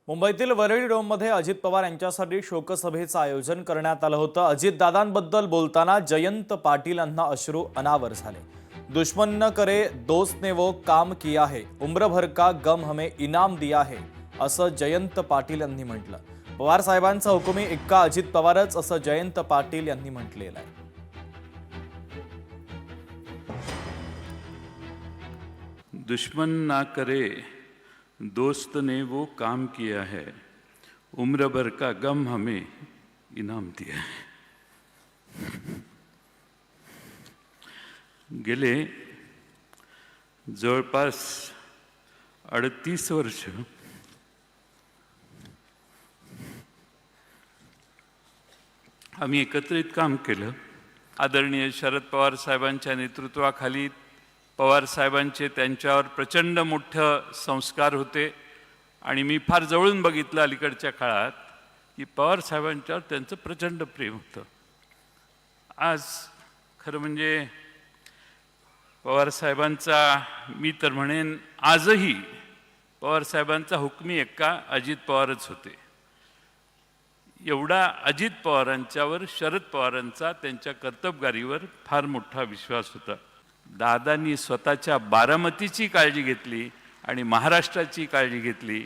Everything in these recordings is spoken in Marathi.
मुंबईतील वरळी डोममध्ये अजित पवार यांच्यासाठी शोकसभेचं आयोजन करण्यात आलं होतं। अजितदादांबद्दल बोलताना जयंत पाटील यांना अश्रू अनावर झाले। दुश्मन न करे दोस्त ने वो काम किया है, उम्र भर का गम हमें इनाम दिया है, असं जयंत पाटील यांनी म्हटलं। पवार साहेबांचा हुकुमी इक्का अजित पवारच असं जयंत पाटील यांनी म्हटलेलं आहे। दुश्मन ना करे दोस्त ने वो काम किया है, उम्र भर का गम हमें इनाम दिया है। गेले जवळपास 38 वर्ष आम्ही एकत्रित काम केलं। आदरणीय शरद पवार साहेबांच्या नेतृत्वाखाली पवार साहेबांचे त्यांच्यावर प्रचंड मोठे संस्कार होते आणि मी फार जवळून बघितलं अलीकडच्या काळात की पवार साहेबांच्यावर त्यांचं प्रचंड प्रेम होतं। आज खरं म्हणजे पवार साहेबांचा मी तर म्हणेन आजही पवार साहेबांचा हुकमी एक्का अजित पवारच होते। एवढा अजित पवारांच्यावर शरद पवारांचा त्यांच्या कर्तबगारीवर फार मोठा विश्वास होता। दादांनी स्वतःच्या बारामतीची काळजी घेतली आणि महाराष्ट्राची काळजी घेतली,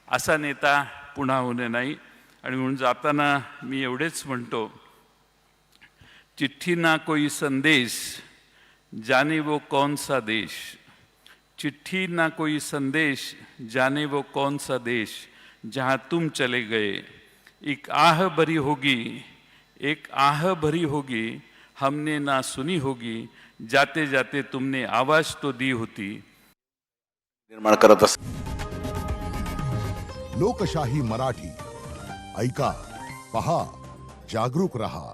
असा नेता पुन्हा होणे नाही। आणि म्हणून जाताना मी एवढेच म्हणतो, चिट्ठी ना कोई संदेश जाने वो कौन सा देश, चिट्ठी ना कोई संदेश जाने वो कौन सा देश, जहाँ तुम चले गए एक आह भरी होगी, एक आह भरी होगी, हमने ना सुनी होगी, जाते जाते तुमने आवाज तो दी होती। निर्माण करत असत। लोकशाही मराठी ऐका, पहा, जागरूक रहा।